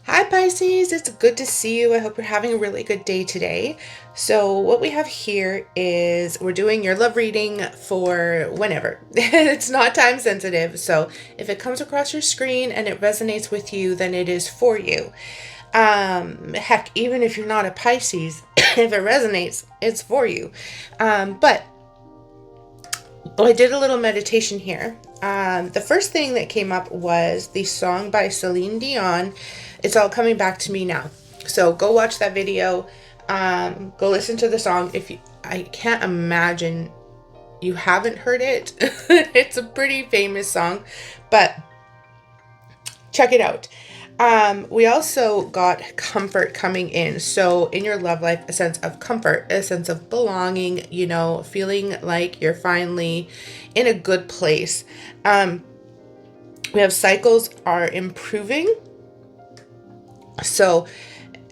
Hi Pisces, it's good to see you. I hope you're having a really good day today. So what we have here is we're doing your love reading for whenever. It's not time sensitive, so if it comes across your screen and it resonates with you, then it is for you. Heck, even if you're not a Pisces, if it resonates, it's for you. But I did a little meditation here. The first thing that came up was the song by Celine Dion. It's all coming back to me now. So go watch that video. Go listen to the song. I can't imagine you haven't heard it. It's a pretty famous song, but check it out. We also got comfort coming in. So in your love life, a sense of comfort, a sense of belonging, feeling like you're finally in a good place. We have cycles are improving. So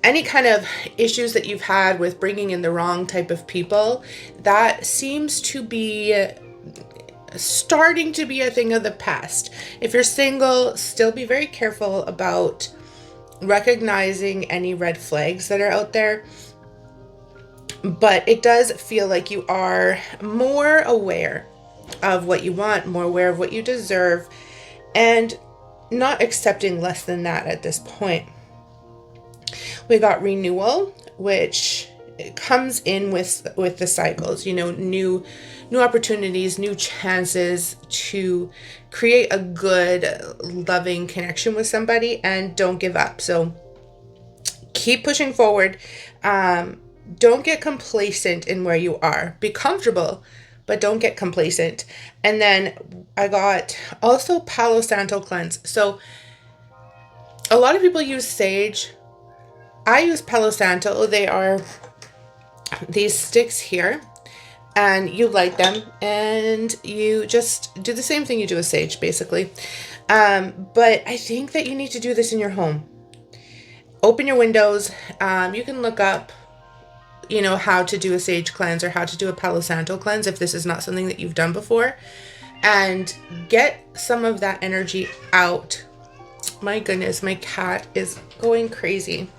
any kind of issues that you've had with bringing in the wrong type of people, that seems to be starting to be a thing of the past. If you're single, still be very careful about recognizing any red flags that are out there. But it does feel like you are more aware of what you want, more aware of what you deserve, and not accepting less than that at this point. We got renewal, which comes in with the cycles, new opportunities, new chances to create a good, loving connection with somebody, and don't give up. So keep pushing forward. Don't get complacent in where you are. Be comfortable, but don't get complacent. And then I got also Palo Santo cleanse. So a lot of people use sage. I use Palo Santo. They are these sticks here, and you light them and you just do the same thing you do with sage, basically. But I think that you need to do this in your home. Open your windows. You can look up, how to do a sage cleanse or how to do a Palo Santo cleanse if this is not something that you've done before, and get some of that energy out. My goodness, my cat is going crazy.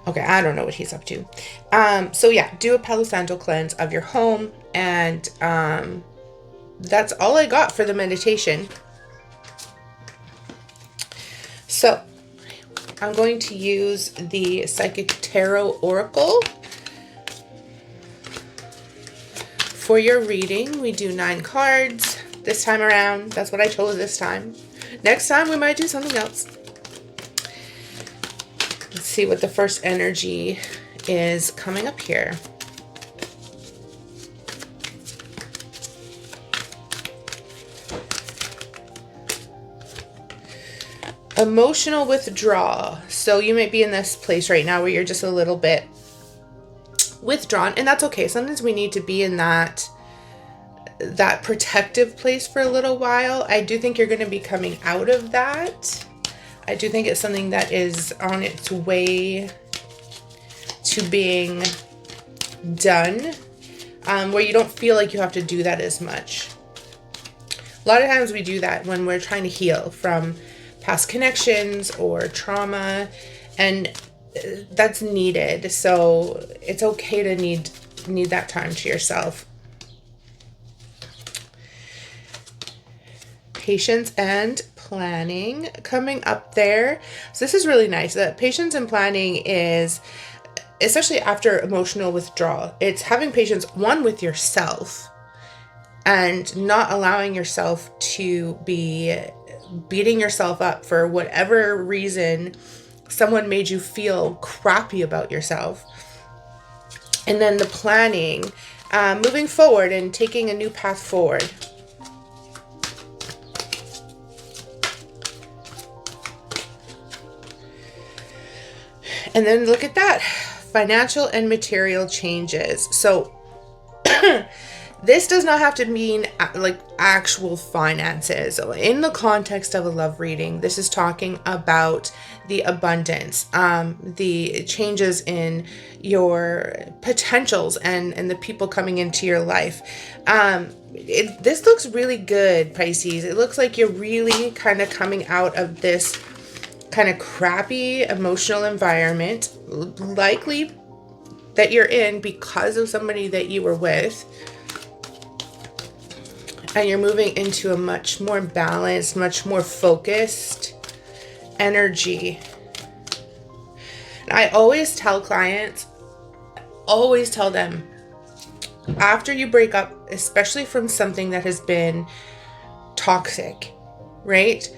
Okay, I don't know what he's up to. So yeah, do a Palo Santo cleanse of your home, and that's all I got for the meditation. So I'm going to use the Psychic Tarot Oracle for your reading. We do 9 cards this time around. That's what I chose this time. Next time we might do something else. Let's see what the first energy is coming up here. Emotional withdrawal. So you might be in this place right now where you're just a little bit withdrawn, and that's okay. Sometimes we need to be in that protective place for a little while. I do think you're going to be coming out of that. I do think it's something that is on its way to being done, where you don't feel like you have to do that as much. A lot of times we do that when we're trying to heal from past connections or trauma, and that's needed. So it's okay to need that time to yourself. Patience and planning coming up there. So this is really nice. That patience and planning is, especially after emotional withdrawal, it's having patience, one, with yourself, and not allowing yourself to be beating yourself up for whatever reason someone made you feel crappy about yourself. And then the planning, moving forward and taking a new path forward. And then look at that, financial and material changes. So This does not have to mean like actual finances. In the context of a love reading, this is talking about the abundance, the changes in your potentials and the people coming into your life. This looks really good, Pisces. It looks like you're really kind of coming out of this kind of crappy emotional environment, likely that you're in because of somebody that you were with. And you're moving into a much more balanced, much more focused energy. And I always tell clients, always tell them, after you break up, especially from something that has been toxic, right?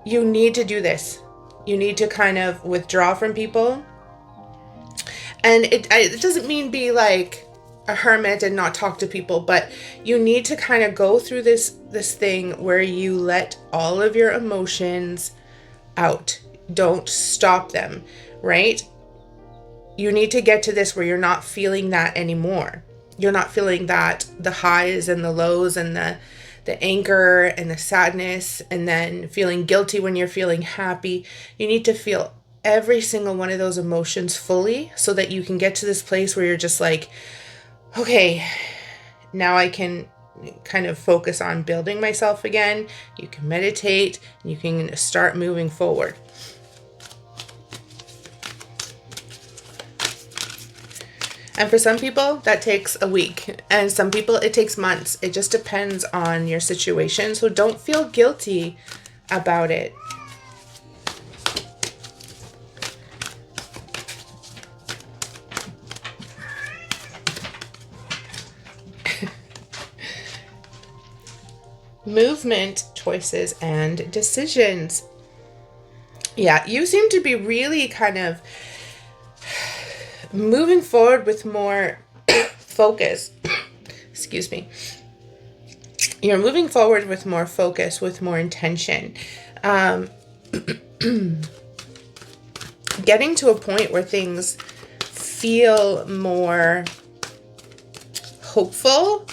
You need to do this. You need to kind of withdraw from people. And it doesn't mean be like a hermit and not talk to people, but you need to kind of go through this thing where you let all of your emotions out. Don't stop them, right? You need to get to this where you're not feeling that anymore. You're not feeling that, the highs and the lows and the anger and the sadness, and then feeling guilty when you're feeling happy. You need to feel every single one of those emotions fully so that you can get to this place where you're just like, okay, now I can kind of focus on building myself again. You can meditate and you can start moving forward. And for some people, that takes a week. And some people, it takes months. It just depends on your situation. So don't feel guilty about it. Movement, choices, and decisions. Yeah, you seem to be really kind of moving forward with more focus. Excuse me. You're moving forward with more focus, with more intention. Getting to a point where things feel more hopeful.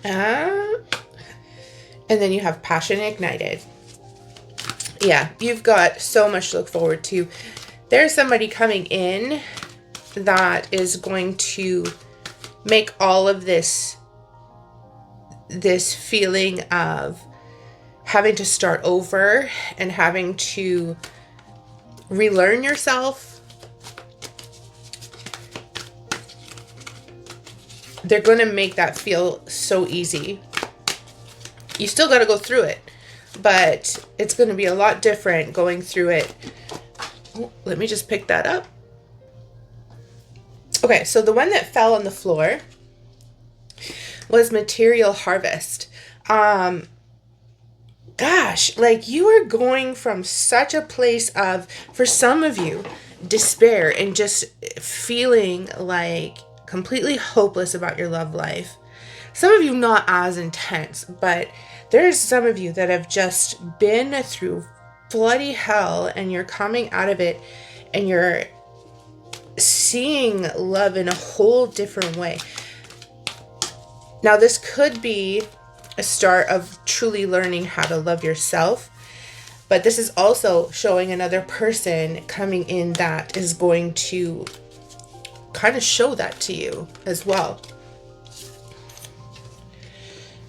And then you have passion ignited. Yeah, you've got so much to look forward to. There's somebody coming in that is going to make all of this feeling of having to start over and having to relearn yourself. They're going to make that feel so easy. You still got to go through it, but it's going to be a lot different going through it. Oh, let me just pick that up. Okay, so the one that fell on the floor was material harvest. Gosh, like you are going from such a place of, for some of you, despair and just feeling like completely hopeless about your love life. Some of you not as intense, but there's some of you that have just been through bloody hell and you're coming out of it and you're seeing love in a whole different way. Now, this could be a start of truly learning how to love yourself, but this is also showing another person coming in that is going to kind of show that to you as well.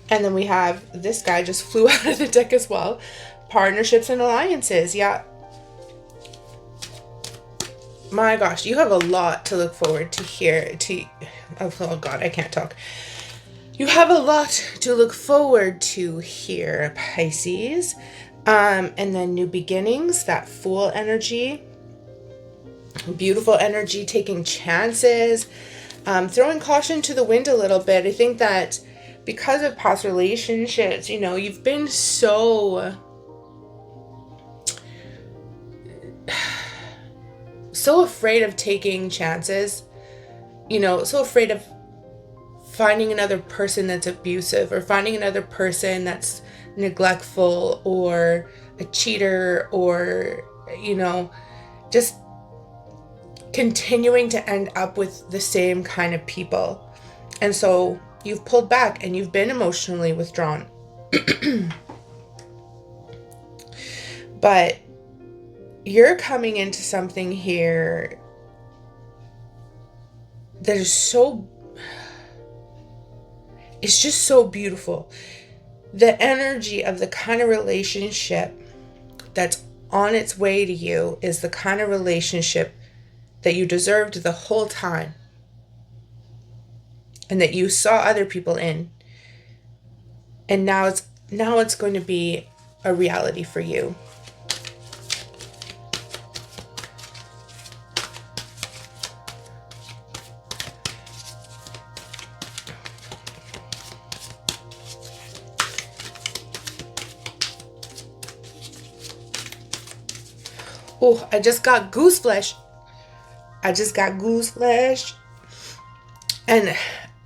And then we have this guy just flew out of the deck as well. Partnerships and alliances. Yeah. My gosh, you have a lot to look forward to here. Oh God, I can't talk. You have a lot to look forward to here, Pisces. And then new beginnings, that Fool energy. Beautiful energy, taking chances. Throwing caution to the wind a little bit. I think that because of past relationships, you know, you've been so afraid of taking chances, you know, so afraid of finding another person that's abusive or finding another person that's neglectful or a cheater or, you know, just continuing to end up with the same kind of people. And so you've pulled back and you've been emotionally withdrawn. But you're coming into something here that is so, it's just so beautiful. The energy of the kind of relationship that's on its way to you is the kind of relationship that you deserved the whole time, and that you saw other people in, and now it's going to be a reality for you. Oh, I just got goose flesh. And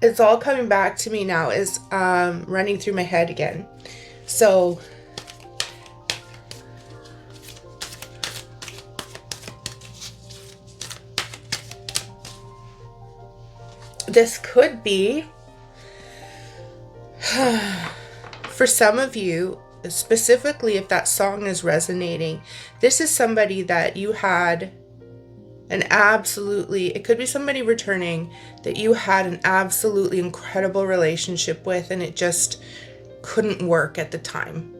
it's all coming back to me now, is running through my head again. So this could be, for some of you, specifically if that song is resonating, this is somebody that you had it could be somebody returning that you had an absolutely incredible relationship with, and it just couldn't work at the time.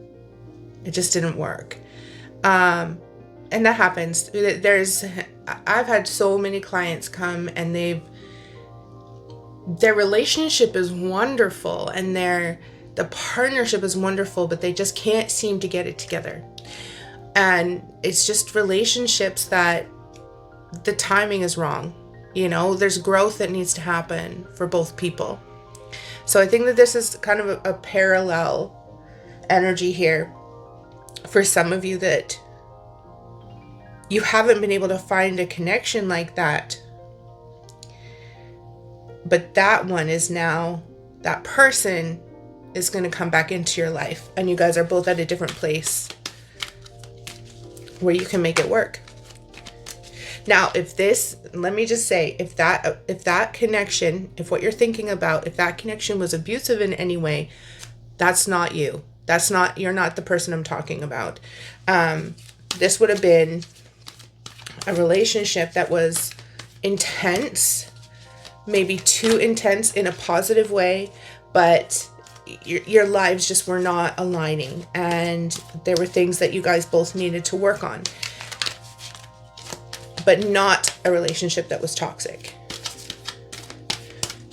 It just didn't work. And that happens. I've had so many clients come and their relationship is wonderful and the partnership is wonderful, but they just can't seem to get it together. And it's just relationships that the timing is wrong. There's growth that needs to happen for both people. So I think that this is kind of a parallel energy here for some of you, that you haven't been able to find a connection like that. But that one is now, that person is going to come back into your life, and you guys are both at a different place where you can make it work. Now, let me just say, if that connection, if what you're thinking about, if that connection was abusive in any way, that's not you. You're not the person I'm talking about. This would have been a relationship that was intense, maybe too intense in a positive way, but your lives just were not aligning, and there were things that you guys both needed to work on, but not a relationship that was toxic.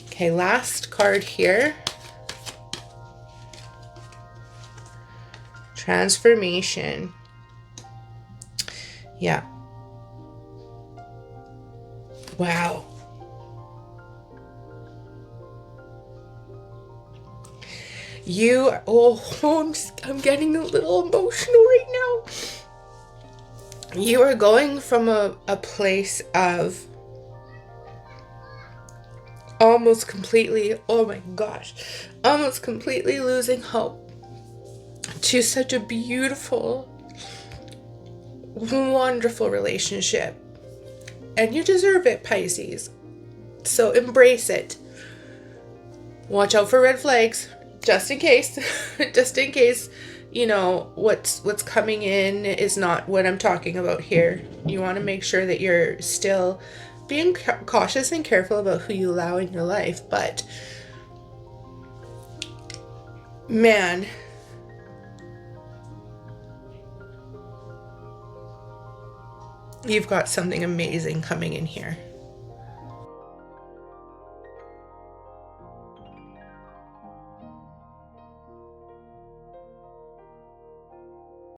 Okay, last card here. Transformation. Yeah. Wow. I'm getting a little emotional right now. You are going from a place of almost completely losing hope to such a beautiful, wonderful relationship. And you deserve it, Pisces. So embrace it. Watch out for red flags, just in case. What's coming in is not what I'm talking about here. You want to make sure that you're still being cautious and careful about who you allow in your life. But man, you've got something amazing coming in here.